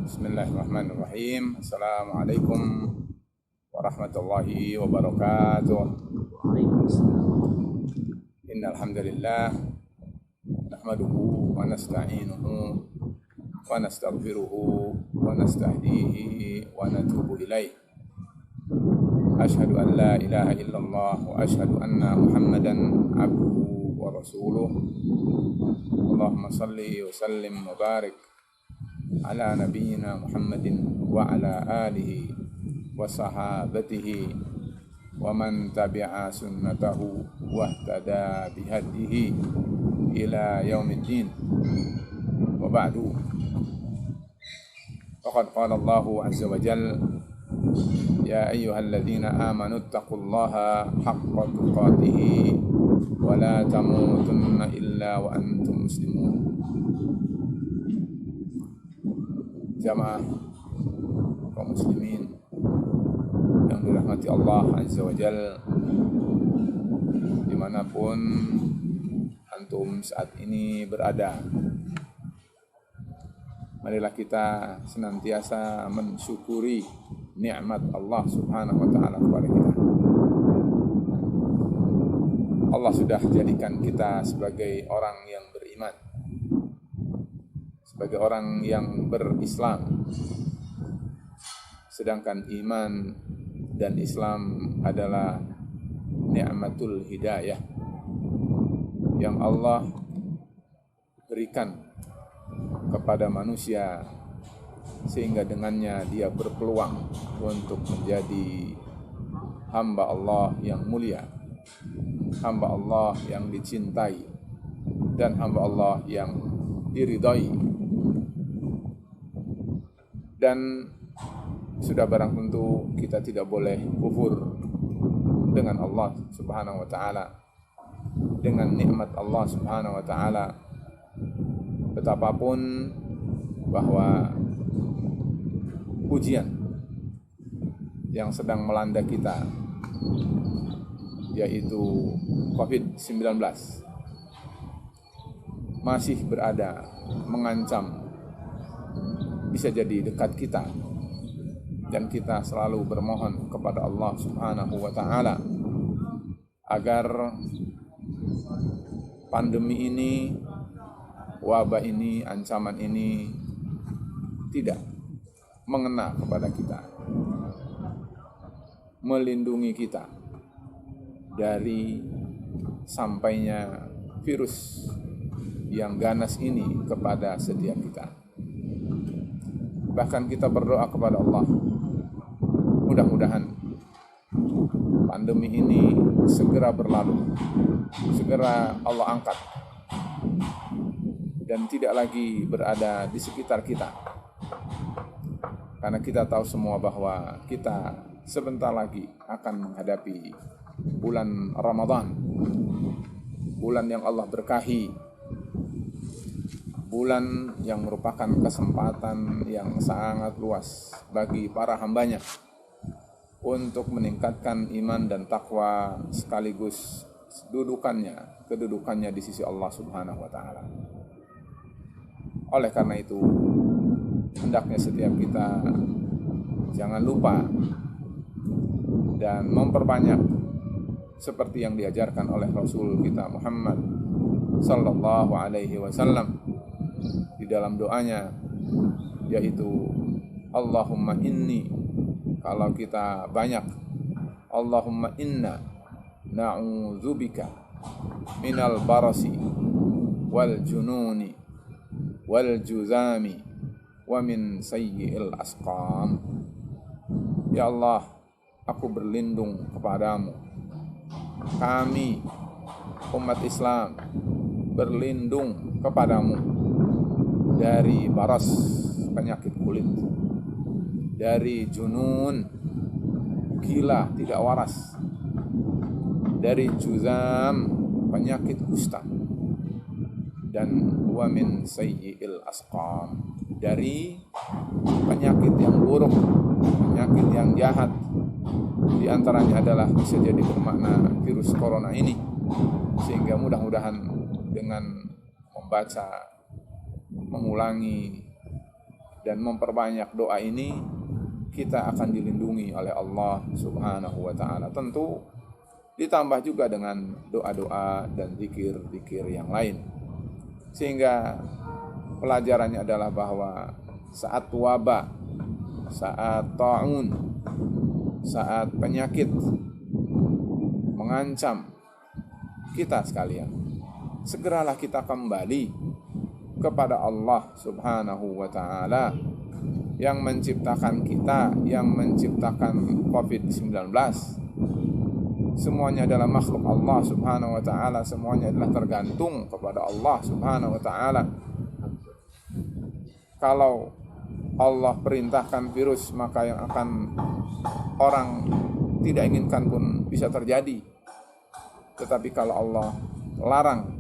Bismillahirrahmanirrahim. Assalamualaikum warahmatullahi wabarakatuh. Innal hamdalillah nahmaduhu wa nasta'inuhu wa nastaghfiruhu wa nastahdihi wa natubu ilaih. Asyhadu an la ilaha illallah wa asyhadu anna Muhammadan abduhu wa rasuluh. Allahumma salli wa sallim wa barik ala nabiyyina Muhammadin wa ala alihi wa sahabatihi wa man tabi'a sunnatahu wa ihtada bihadihi ila yaumiddin. Wa ba'du. Faqad qala Allahu azza wa jalla ya ayyuhalladzina amanu taqullaha haqqa tuqatih wa la tamutunna illa wa antum muslimun. Jamaah kaum muslimin yang dirahmati Allah azza wa jalla, dimanapun antum saat ini berada, marilah kita senantiasa mensyukuri nikmat Allah subhanahu wa ta'ala kepada kita. Allah sudah jadikan kita sebagai orang yang beriman, sebagai orang yang berislam. Sedangkan iman dan Islam adalah ni'matul hidayah yang Allah berikan kepada manusia, sehingga dengannya dia berpeluang untuk menjadi hamba Allah yang mulia, hamba Allah yang dicintai, dan hamba Allah yang diridhai. Dan sudah barang tentu kita tidak boleh kufur dengan Allah subhanahu wa ta'ala, dengan nikmat Allah subhanahu wa ta'ala, betapapun bahwa ujian yang sedang melanda kita, yaitu COVID-19, masih berada, mengancam, bisa jadi dekat kita, dan kita selalu bermohon kepada Allah subhanahu wa ta'ala agar pandemi ini, wabah ini, ancaman ini tidak mengena kepada kita, melindungi kita dari sampainya virus yang ganas ini kepada setiap kita. Bahkan kita berdoa kepada Allah, mudah-mudahan pandemi ini segera berlalu, segera Allah angkat, dan tidak lagi berada di sekitar kita. Karena kita tahu semua bahwa kita sebentar lagi akan menghadapi bulan Ramadan, bulan yang Allah berkahi, bulan yang merupakan kesempatan yang sangat luas bagi para hambanya untuk meningkatkan iman dan takwa, sekaligus kedudukannya di sisi Allah subhanahu wa ta'ala. Oleh karena itu, hendaknya setiap kita jangan lupa dan memperbanyak seperti yang diajarkan oleh Rasul kita Muhammad sallallahu alaihi wasallam di dalam doanya, yaitu Allahumma inni, kalau kita banyak, Allahumma inna na'udzubika minal barasi wal jununi wal juzami wa min sayyi'il asqam. Ya Allah, aku berlindung kepadamu, kami umat Islam berlindung kepadamu dari baras, penyakit kulit, dari junun, gila tidak waras, dari juzam, penyakit kusta, dan wa min sayyi'il asqam, dari penyakit yang buruk, penyakit yang jahat. Di antaranya adalah bisa jadi bermakna virus corona ini, sehingga mudah-mudahan dengan membaca, mengulangi dan memperbanyak doa ini, kita akan dilindungi oleh Allah Subhanahu wa ta'ala. Tentu ditambah juga dengan doa-doa dan zikir-zikir yang lain. Sehingga pelajarannya adalah bahwa saat wabah, saat ta'un, saat penyakit mengancam kita sekalian, segeralah kita kembali kepada Allah Subhanahu wa ta'ala yang menciptakan kita, yang menciptakan COVID-19. Semuanya adalah makhluk Allah Subhanahu wa ta'ala, semuanya adalah tergantung kepada Allah Subhanahu wa ta'ala. Kalau Allah perintahkan virus, maka yang akan orang tidak inginkan pun bisa terjadi. Tetapi kalau Allah larang,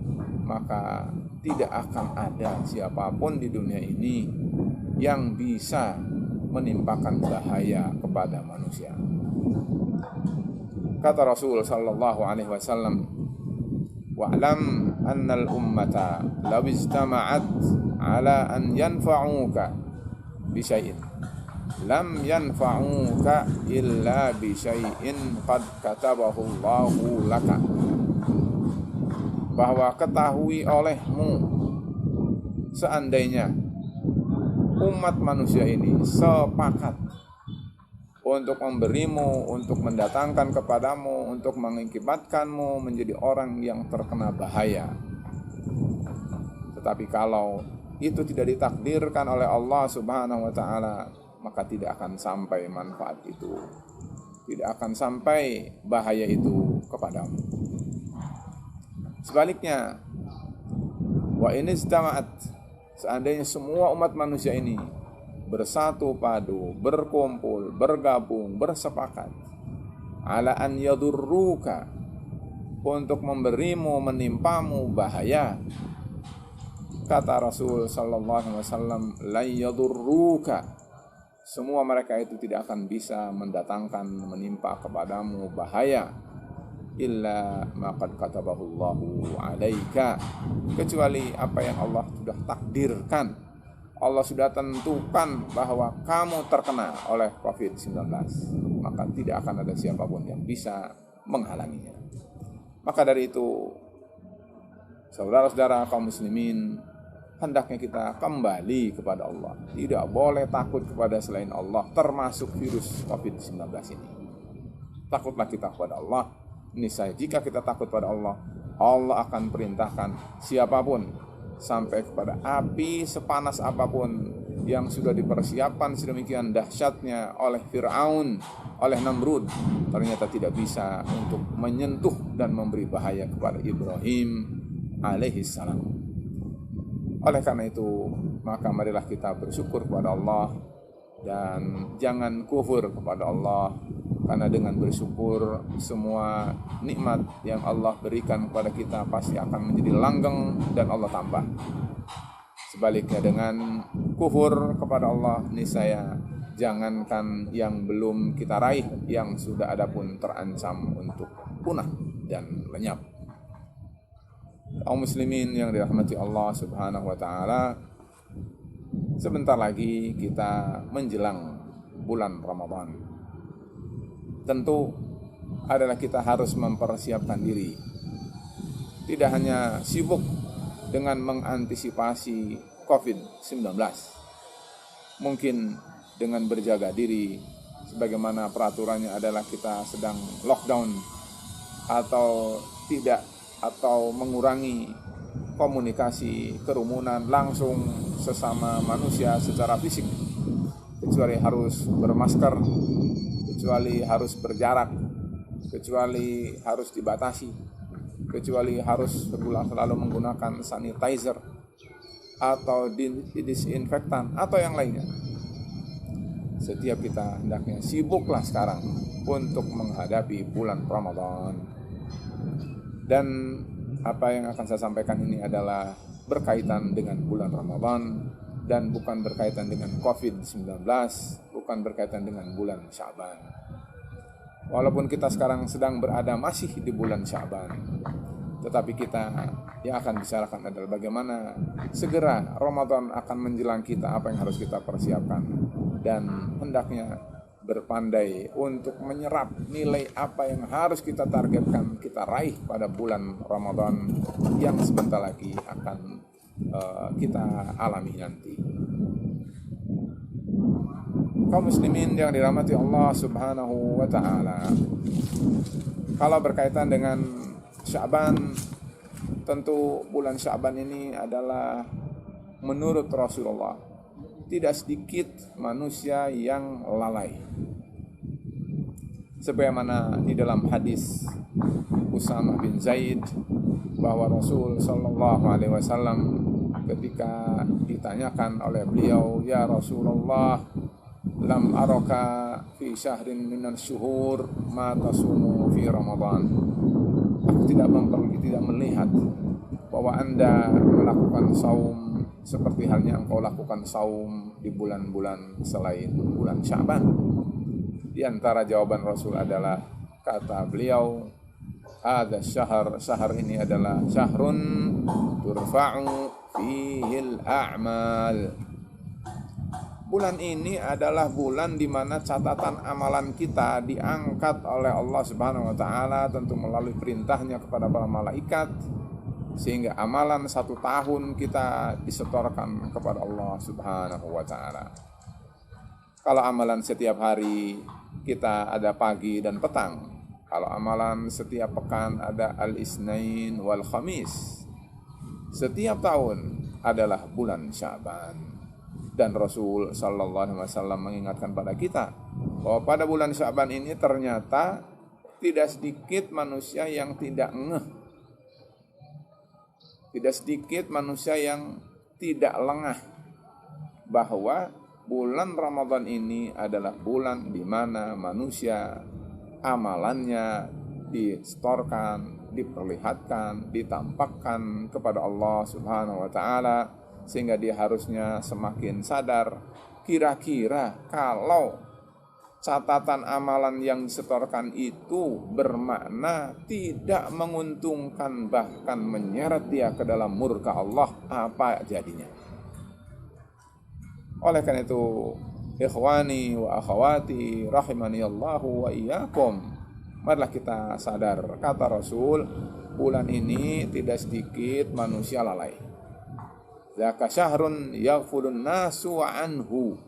maka tidak akan ada siapapun di dunia ini yang bisa menimpakan bahaya kepada manusia. Kata Rasul sallallahu alaihi wasallam, "Wa'lam anna al-ummata law istama'at ala an yanfa'uka bi syai'in lam yanfa'uka illa bi syai'in qad katabahu Allahu laka." Bahwa ketahui olehmu, seandainya umat manusia ini sepakat untuk memberimu, untuk mendatangkan kepadamu, untuk mengakibatkanmu menjadi orang yang terkena bahaya, tetapi kalau itu tidak ditakdirkan oleh Allah Subhanahu wa ta'ala, maka tidak akan sampai manfaat itu, tidak akan sampai bahaya itu kepadamu. Sebaliknya, wa in istama'at, seandainya semua umat manusia ini bersatu padu, berkumpul, bergabung, bersepakat ala an yadurruka, untuk memberimu, menimpamu bahaya, kata Rasul sallallahu alaihi wasallam, la yadurruka, semua mereka itu tidak akan bisa mendatangkan, menimpa kepadamu bahaya, illa ma qad katabahu Allahu alaika, kecuali apa yang Allah sudah takdirkan, Allah sudah tentukan bahwa kamu terkena oleh COVID-19, maka tidak akan ada siapapun yang bisa menghalanginya. Maka dari itu, saudara-saudara kaum muslimin, hendaknya kita kembali kepada Allah. Tidak boleh takut kepada selain Allah, termasuk virus COVID-19 ini. Takutlah kita kepada Allah. Niscaya jika kita takut pada Allah, Allah akan perintahkan siapapun, sampai kepada api sepanas apapun yang sudah dipersiapkan sedemikian dahsyatnya oleh Fir'aun, oleh Namrud, ternyata tidak bisa untuk menyentuh dan memberi bahaya kepada Ibrahim alaihissalam. Oleh karena itu, maka marilah kita bersyukur kepada Allah dan jangan kufur kepada Allah, karena dengan bersyukur semua nikmat yang Allah berikan kepada kita pasti akan menjadi langgeng dan Allah tambah. Sebaliknya dengan kufur kepada Allah, niscaya jangankan yang belum kita raih, yang sudah ada pun terancam untuk punah dan lenyap. Kaum muslimin yang dirahmati Allah Subhanahu wa ta'ala, sebentar lagi kita menjelang bulan Ramadan. Tentu adalah kita harus mempersiapkan diri. Tidak hanya sibuk dengan mengantisipasi COVID-19, mungkin dengan berjaga diri, sebagaimana peraturannya adalah kita sedang lockdown atau tidak, atau mengurangi komunikasi kerumunan langsung sesama manusia secara fisik, kecuali harus bermasker, kecuali harus berjarak, kecuali harus dibatasi, kecuali harus selalu menggunakan sanitizer atau disinfektan atau yang lainnya. Setiap kita hendaknya sibuklah sekarang untuk menghadapi bulan Ramadan. Dan apa yang akan saya sampaikan ini adalah berkaitan dengan bulan Ramadan dan bukan berkaitan dengan COVID-19, bukan berkaitan dengan bulan Sya'ban. Walaupun kita sekarang sedang berada masih di bulan Sya'ban, tetapi kita yang akan bicarakan adalah bagaimana segera Ramadan akan menjelang kita, apa yang harus kita persiapkan, dan hendaknya berpandai untuk menyerap nilai apa yang harus kita targetkan, kita raih pada bulan Ramadan yang sebentar lagi akan kita alami nanti. Kaum muslimin yang dirahmati Allah Subhanahu wa ta'ala, kalau berkaitan dengan Sya'ban, tentu bulan Sya'ban ini adalah menurut Rasulullah tidak sedikit manusia yang lalai. Sebagaimana di dalam hadis Usamah bin Zaid bahwa Rasul sallallahu alaihi wasallam ketika ditanyakan oleh beliau, "Ya Rasulullah, lam araka fi syahrin minan syuhur ma tasumu fi Ramadan." Aku tidak melihat bahwa Anda melakukan saum seperti halnya engkau lakukan saum di bulan-bulan selain bulan Sya'ban. Di antara jawaban Rasul adalah, kata beliau, "Hadza syahr ini adalah syahrun turfa'u fihil a'mal." Bulan ini adalah bulan di mana catatan amalan kita diangkat oleh Allah Subhanahu wa ta'ala, tentu melalui perintahnya kepada para malaikat, sehingga amalan 1 tahun kita disetorkan kepada Allah Subhanahu wa ta'ala. Kalau amalan setiap hari kita ada pagi dan petang. Kalau amalan setiap pekan ada al-Isnain wal Khamis. Setiap tahun adalah bulan Sya'ban. Dan Rasul sallallahu alaihi wasallam mengingatkan pada kita bahwa pada bulan Sya'ban ini ternyata tidak sedikit manusia yang tidak ngeh. Tidak sedikit manusia yang tidak lengah bahwa bulan Ramadan ini adalah bulan di mana manusia amalannya disetorkan, diperlihatkan, ditampakkan kepada Allah Subhanahu wa ta'ala, sehingga dia harusnya semakin sadar, kira-kira kalau catatan amalan yang disetorkan itu bermakna tidak menguntungkan, bahkan menyeret dia ke dalam murka Allah, apa jadinya? Oleh karena itu, ikhwani wa akhwati rahimani Allahu wa iyyakum, marilah kita sadar, kata Rasul, bulan ini tidak sedikit manusia lalai. Zaka syahrun yaghfulun nasu anhu.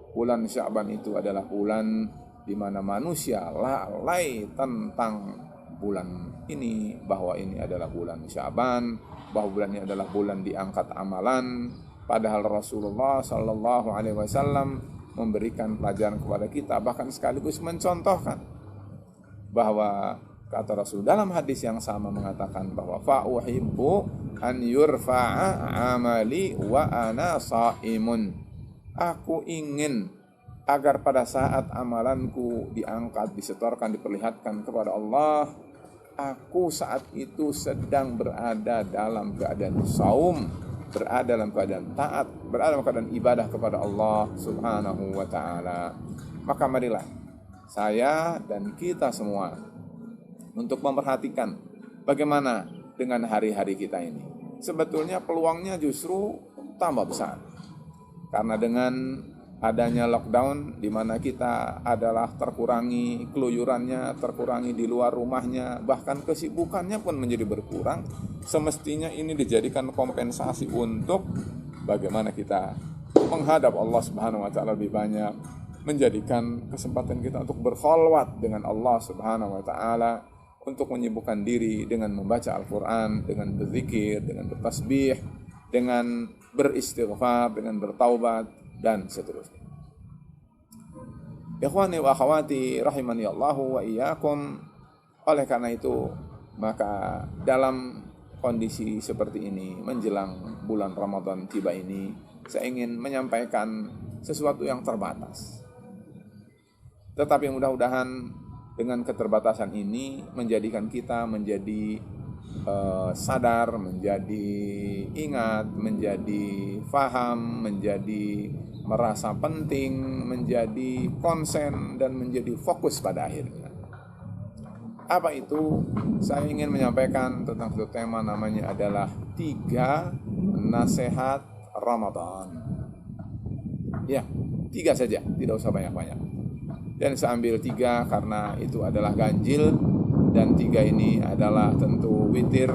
Bulan Sya'ban itu adalah bulan di mana manusia lalai tentang bulan ini, bahwa ini adalah bulan Sya'ban, bahwa bulan ini adalah bulan diangkat amalan. Padahal Rasulullah sallallahu alaihi wasallam memberikan pelajaran kepada kita, bahkan sekaligus mencontohkan bahwa kata Rasul dalam hadis yang sama mengatakan bahwa fa'uhibbu an yurfa'a amali wa ana sa'imun. Aku ingin agar pada saat amalanku diangkat, disetorkan, diperlihatkan kepada Allah, aku saat itu sedang berada dalam keadaan saum, berada dalam keadaan taat, berada dalam keadaan ibadah kepada Allah Subhanahu wa ta'ala. Maka marilah saya dan kita semua untuk memperhatikan bagaimana dengan hari-hari kita ini. Sebetulnya peluangnya justru tambah besar. Karena dengan adanya lockdown di mana kita adalah terkurangi keluyurannya, terkurangi di luar rumahnya, bahkan kesibukannya pun menjadi berkurang. Semestinya ini dijadikan kompensasi untuk bagaimana kita menghadap Allah Subhanahu wa ta'ala lebih banyak, menjadikan kesempatan kita untuk berkholwat dengan Allah Subhanahu wa ta'ala, untuk menyibukkan diri dengan membaca Al-Quran, dengan berzikir, dengan bertasbih, dengan beristighfar, dengan bertaubat, dan seterusnya. Ikhwani wa akhwati rahimani Allahu wa iyyakum. Oleh karena itu, maka dalam kondisi seperti ini, menjelang bulan Ramadan tiba ini, saya ingin menyampaikan sesuatu yang terbatas. Tetapi mudah-mudahan dengan keterbatasan ini menjadikan kita menjadi sadar, menjadi ingat, menjadi faham, menjadi merasa penting, menjadi konsen, dan menjadi fokus pada akhirnya. Apa itu? Saya ingin menyampaikan tentang satu tema, namanya adalah 3 nasihat Ramadan. Ya, 3 saja, tidak usah banyak-banyak. Dan saya ambil 3 karena itu adalah ganjil, dan 3 ini adalah tentu witir,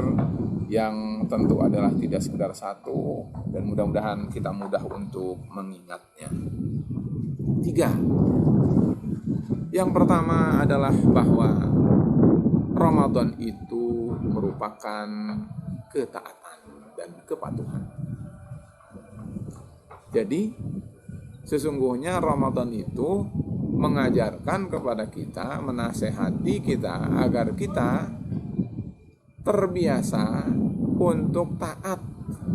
yang tentu adalah tidak sekedar satu, dan mudah-mudahan kita mudah untuk mengingatnya. 3. Yang pertama adalah bahwa Ramadan itu merupakan ketaatan dan kepatuhan. Jadi sesungguhnya Ramadan itu mengajarkan kepada kita, menasehati kita agar kita terbiasa untuk taat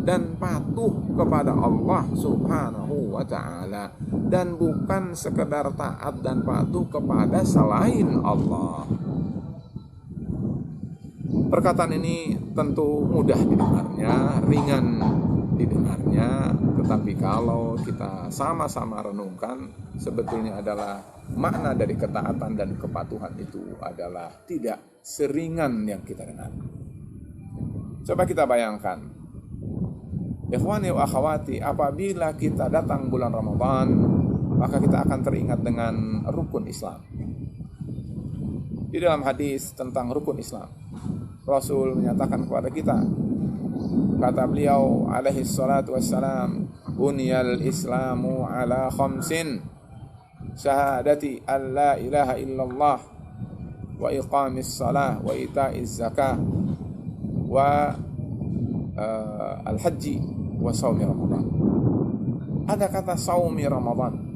dan patuh kepada Allah Subhanahu wa ta'ala, dan bukan sekedar taat dan patuh kepada selain Allah. Perkataan ini tentu mudah didengarnya, ringan didengarnya, tetapi kalau kita sama-sama renungkan, sebetulnya adalah makna dari ketaatan dan kepatuhan itu adalah tidak seringan yang kita dengar. Coba kita bayangkan, ikhwani wa akhwati, apabila kita datang bulan Ramadan, maka kita akan teringat dengan rukun Islam. Di dalam hadis tentang rukun Islam, Rasul menyatakan kepada kita, kata beliau alaihi salatu wassalam, bunyal islamu ala khamsin, syahadati an la ilaha illallah, wa iqamis salah, wa ita'iz zakah, wa al-haji, wa saumi Ramadan. Ada kata saumi Ramadan.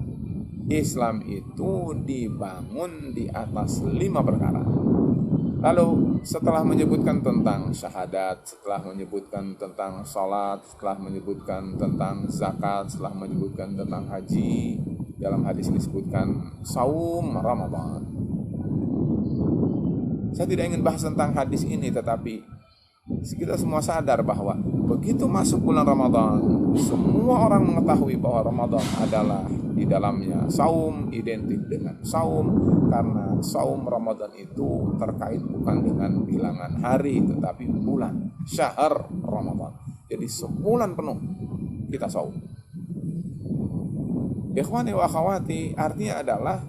Islam itu dibangun di atas 5 perkara. Lalu setelah menyebutkan tentang syahadat, setelah menyebutkan tentang salat, setelah menyebutkan tentang zakat, setelah menyebutkan tentang haji, dalam hadis ini disebutkan saum Ramadan. Saya tidak ingin bahas tentang hadis ini, tetapi kita semua sadar bahwa begitu masuk bulan Ramadan, semua orang mengetahui bahwa Ramadan adalah di dalamnya saum, identik dengan saum, karena saum Ramadan itu terkait bukan dengan bilangan hari, tetapi bulan, syahr Ramadan. Jadi sebulan penuh kita saum. Ikhwani wa akhwati, artinya adalah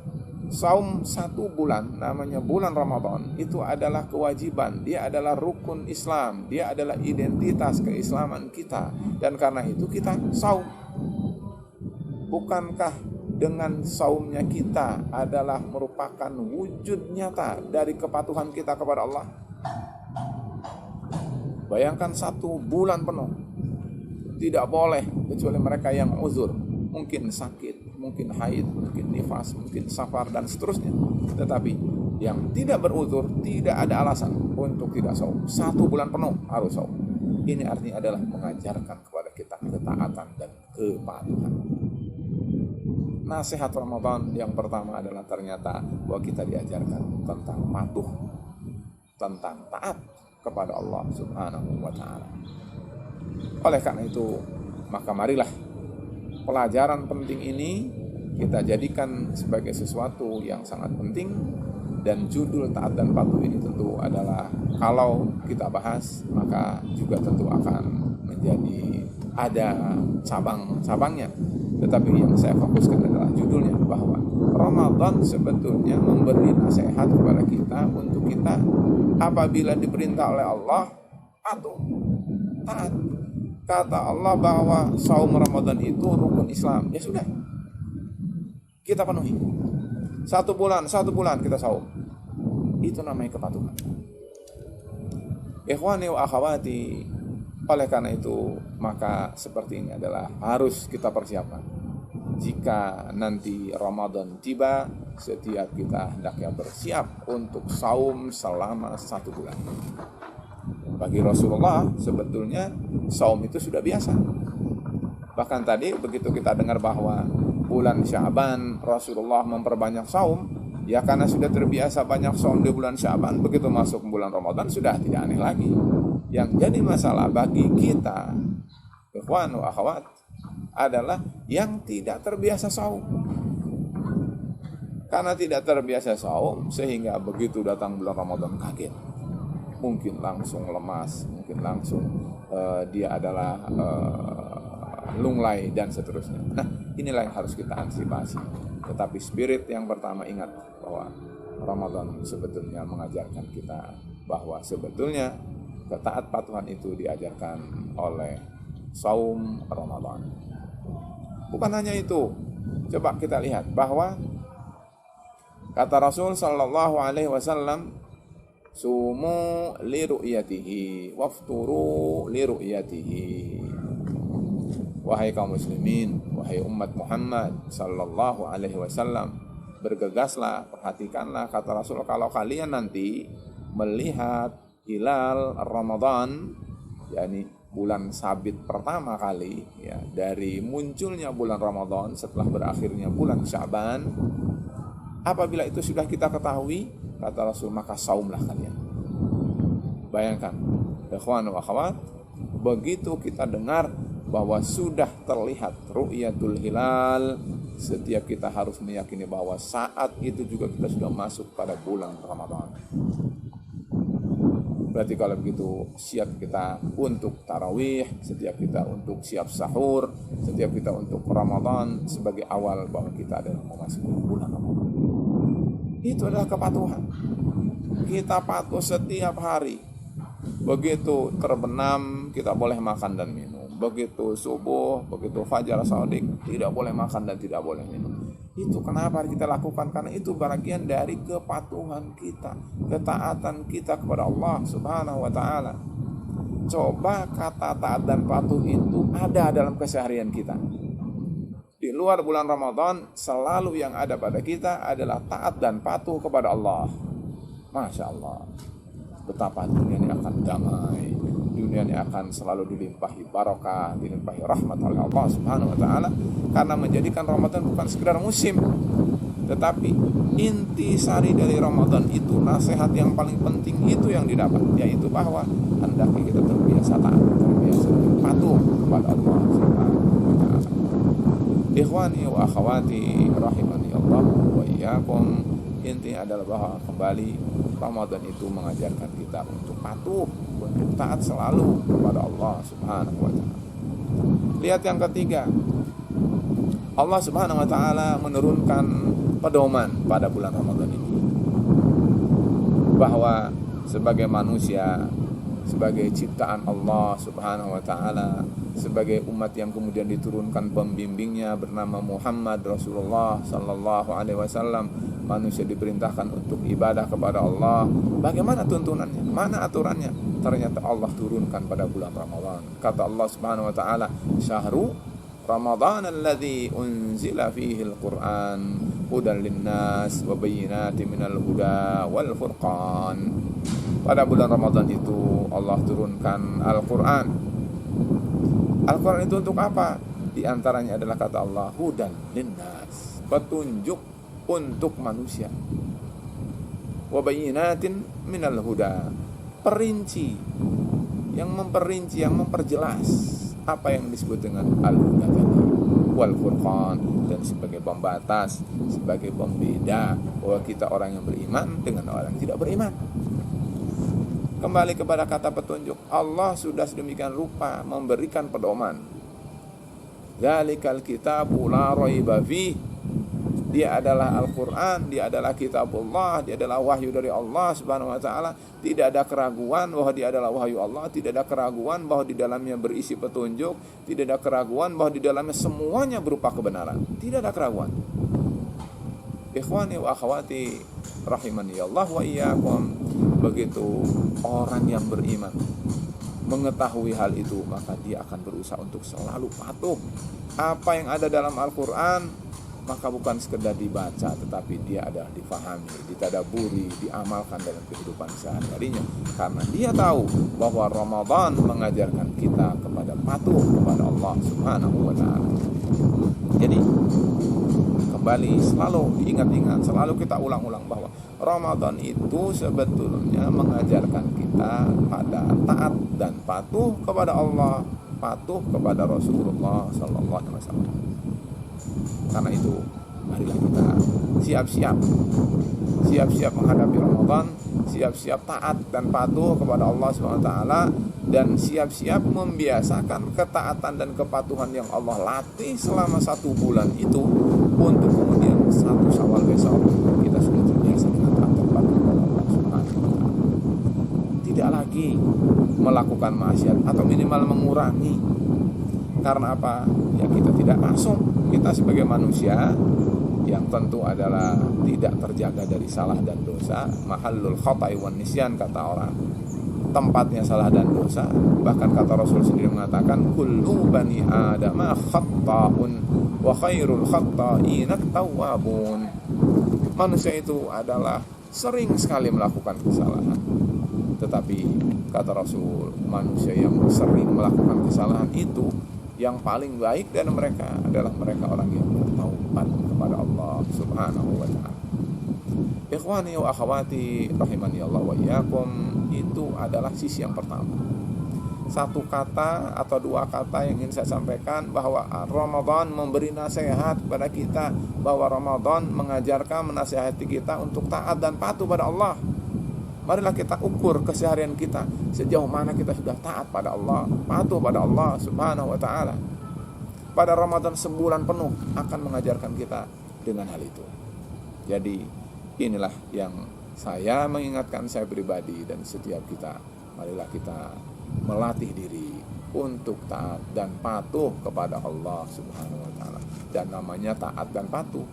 saum 1 bulan, namanya bulan Ramadan, itu adalah kewajiban, dia adalah rukun Islam, dia adalah identitas keislaman kita, dan karena itu kita saum. Bukankah dengan saumnya kita adalah merupakan wujud nyata dari kepatuhan kita kepada Allah? Bayangkan 1 bulan penuh, tidak boleh kecuali mereka yang uzur, mungkin sakit, mungkin haid, mungkin nifas, mungkin safar, dan seterusnya. Tetapi yang tidak beruzur, tidak ada alasan untuk tidak saum. 1 bulan penuh harus saum. Ini artinya adalah mengajarkan kepada kita ketaatan dan kepatuhan. Nasihat Ramadan yang pertama adalah ternyata bahwa kita diajarkan tentang patuh, tentang taat kepada Allah Subhanahu wa ta'ala. Oleh karena itu, maka marilah pelajaran penting ini kita jadikan sebagai sesuatu yang sangat penting, dan judul taat dan patuh ini tentu adalah, kalau kita bahas, maka juga tentu akan menjadi ada cabang-cabangnya. Tetapi yang saya fokuskan adalah judulnya, bahwa Ramadan sebetulnya memberi nasihat kepada kita untuk kita apabila diperintah oleh Allah patuh, taat. Kata Allah bahwa saum Ramadan itu rukun Islam, ya sudah, kita penuhi. 1 bulan kita saum. Itu namanya kepatuhan. Ikhwani wa akhwati, oleh karena itu maka seperti ini adalah harus kita persiapkan. Jika nanti Ramadan tiba, setiap kita hendaknya bersiap untuk saum selama 1 bulan. Bagi Rasulullah sebetulnya saum itu sudah biasa. Bahkan tadi begitu kita dengar bahwa bulan Sya'ban Rasulullah memperbanyak saum, ya karena sudah terbiasa banyak saum di bulan Sya'ban, begitu masuk bulan Ramadan sudah tidak aneh lagi. Yang jadi masalah bagi kita, ikhwan wa akhwat, adalah yang tidak terbiasa saum. Karena tidak terbiasa saum, sehingga begitu datang bulan Ramadan kaget. Mungkin langsung lemas, mungkin langsung dia adalah lunglai dan seterusnya. Nah, inilah yang harus kita antisipasi. Tetapi spirit yang pertama, ingat bahwa Ramadan sebetulnya mengajarkan kita bahwa sebetulnya ketaat patuhan itu diajarkan oleh saum Ramadan. Bukan hanya itu. Coba kita lihat bahwa kata Rasul sallallahu alaihi wasallam, sumu li ru'yatihi wafturu li ru'yatihi. Wahai kaum muslimin, wahai umat Muhammad sallallahu alaihi wasallam, bergegaslah, perhatikanlah kata Rasul, kalau kalian nanti melihat hilal Ramadan, yakni bulan sabit pertama kali ya dari munculnya bulan Ramadan setelah berakhirnya bulan Sya'ban, apabila itu sudah kita ketahui, kata Rasul, maka saumlah kalian. Bayangkan, ikhwan wa akhwat, begitu kita dengar bahwa sudah terlihat ru'yatul hilal, setiap kita harus meyakini bahwa saat itu juga kita sudah masuk pada bulan Ramadan. Berarti kalau begitu siap kita untuk tarawih, setiap kita untuk siap sahur, setiap kita untuk Ramadan sebagai awal bahwa kita adalah memasuki bulan Ramadan. Itu adalah kepatuhan. Kita patuh setiap hari. Begitu terbenam kita boleh makan dan minum. Begitu subuh, begitu fajar shadiq, tidak boleh makan dan tidak boleh minum. Itu kenapa kita lakukan? Karena itu bagian dari kepatuhan kita, ketaatan kita kepada Allah Subhanahu wa ta'ala. Coba kata taat dan patuh itu ada dalam keseharian kita. Di luar bulan Ramadan, selalu yang ada pada kita adalah taat dan patuh kepada Allah. Masya Allah, betapa dunia ini akan damai, dunia ini akan selalu dilimpahi barokah, dilimpahi rahmat oleh Allah Subhanahu wa ta'ala, karena menjadikan Ramadan bukan sekedar musim, tetapi inti sari dari Ramadan itu, nasihat yang paling penting itu yang didapat, yaitu bahwa hendaknya kita terbiasa taat, terbiasa patuh kepada Allah Subhanahu wa ta'ala. Ikhwani wa akhwati rahimani Allah wa iyyakum, intinya adalah bahwa kembali Ramadan itu mengajarkan kita untuk patuh, untuk taat selalu kepada Allah Subhanahu wa ta'ala. Lihat yang ketiga, Allah Subhanahu wa ta'ala menurunkan pedoman pada bulan Ramadan ini, bahwa sebagai manusia, sebagai ciptaan Allah Subhanahu wa ta'ala, sebagai umat yang kemudian diturunkan pembimbingnya bernama Muhammad Rasulullah sallallahu alaihi wasallam, manusia diperintahkan untuk ibadah kepada Allah. Bagaimana tuntunannya? Mana aturannya? Ternyata Allah turunkan pada bulan Ramadan. Kata Allah Subhanahu wa ta'ala, "Syahrul Ramadan alladzi unzila fihi al-Qur'an hudan linnas wa bayyinatin minal huda wal furqan." Pada bulan Ramadan itu Allah turunkan Al-Qur'an. Al-Quran itu untuk apa? Di antaranya adalah kata Allah, hudan linnas, petunjuk untuk manusia. Wa bayyinatin minal huda, perinci, yang memperinci, yang memperjelas apa yang disebut dengan al-huda tadi, wal furqan, dan sebagai pembatas, sebagai pembeda bahwa kita orang yang beriman dengan orang yang tidak beriman. Kembali kepada kata petunjuk, Allah sudah sedemikian rupa memberikan pedoman. Dzalikal kitabu la raiba fih. Dia adalah Al-Quran, dia adalah kitabullah, dia adalah wahyu dari Allah Subhanahu wa ta'ala. Tidak ada keraguan bahwa dia adalah wahyu Allah, tidak ada keraguan bahwa di dalamnya berisi petunjuk, tidak ada keraguan bahwa di dalamnya semuanya berupa kebenaran. Tidak ada keraguan. Ikhwani wa akhwati rahimani Allah wa iyyakum, begitu orang yang beriman mengetahui hal itu, maka dia akan berusaha untuk selalu patuh. Apa yang ada dalam Al-Quran, maka bukan sekedar dibaca, tetapi dia adalah difahami, ditadaburi, diamalkan dalam kehidupan sehari-harinya. Karena dia tahu bahwa Ramadan mengajarkan kita kepada patuh kepada Allah Subhanahu wa ta'ala. Jadi kembali selalu diingat-ingat, selalu kita ulang-ulang bahwa Ramadan itu sebetulnya mengajarkan kita pada taat dan patuh kepada Allah, patuh kepada Rasulullah sallallahu alaihi wasallam. Karena itu marilah kita siap-siap menghadapi Ramadan, siap-siap taat dan patuh kepada Allah SWT, dan siap-siap membiasakan ketaatan dan kepatuhan yang Allah latih selama 1 bulan itu, untuk kemudian 1 Syawal besok kita sudah terbiasa dengan taat dan patuh kepada Allah SWT. Tidak lagi melakukan maksiat atau minimal mengurangi. Karena apa? Ya kita tidak masuk. Kita sebagai manusia yang tentu adalah tidak terjaga dari salah dan dosa, mahallul khata'i wan nisyan kata orang, tempatnya salah dan dosa. Bahkan kata Rasul sendiri mengatakan, kullu bani adama khatta'un wa khairul khatta'ina tawwabun. Manusia itu adalah sering sekali melakukan kesalahan, tetapi kata Rasul, manusia yang sering melakukan kesalahan itu yang paling baik dan mereka adalah mereka orang yang bertaubat kepada Allah Subhanahu wa ta'ala. Ikhwani wa akhwati rahimani Allah wa iyyakum, itu adalah sisi yang pertama. 1 kata atau 2 kata yang ingin saya sampaikan, bahwa Ramadan memberi nasihat kepada kita, bahwa Ramadan mengajarkan, menasihati kita untuk taat dan patuh pada Allah. Marilah kita ukur keseharian kita, sejauh mana kita sudah taat pada Allah, patuh pada Allah Subhanahu wa ta'ala. Pada Ramadan sebulan penuh akan mengajarkan kita dengan hal itu. Jadi inilah yang saya mengingatkan saya pribadi dan setiap kita, marilah kita melatih diri untuk taat dan patuh kepada Allah Subhanahu wa ta'ala. Dan namanya taat dan patuh.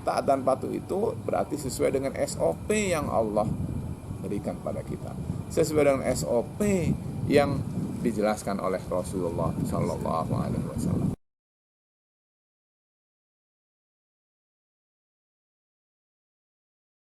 Taat dan patuh itu berarti sesuai dengan SOP yang Allah berikan pada kita, sesuai dengan SOP yang dijelaskan oleh Rasulullah Sallallahu Alaihi Wasallam.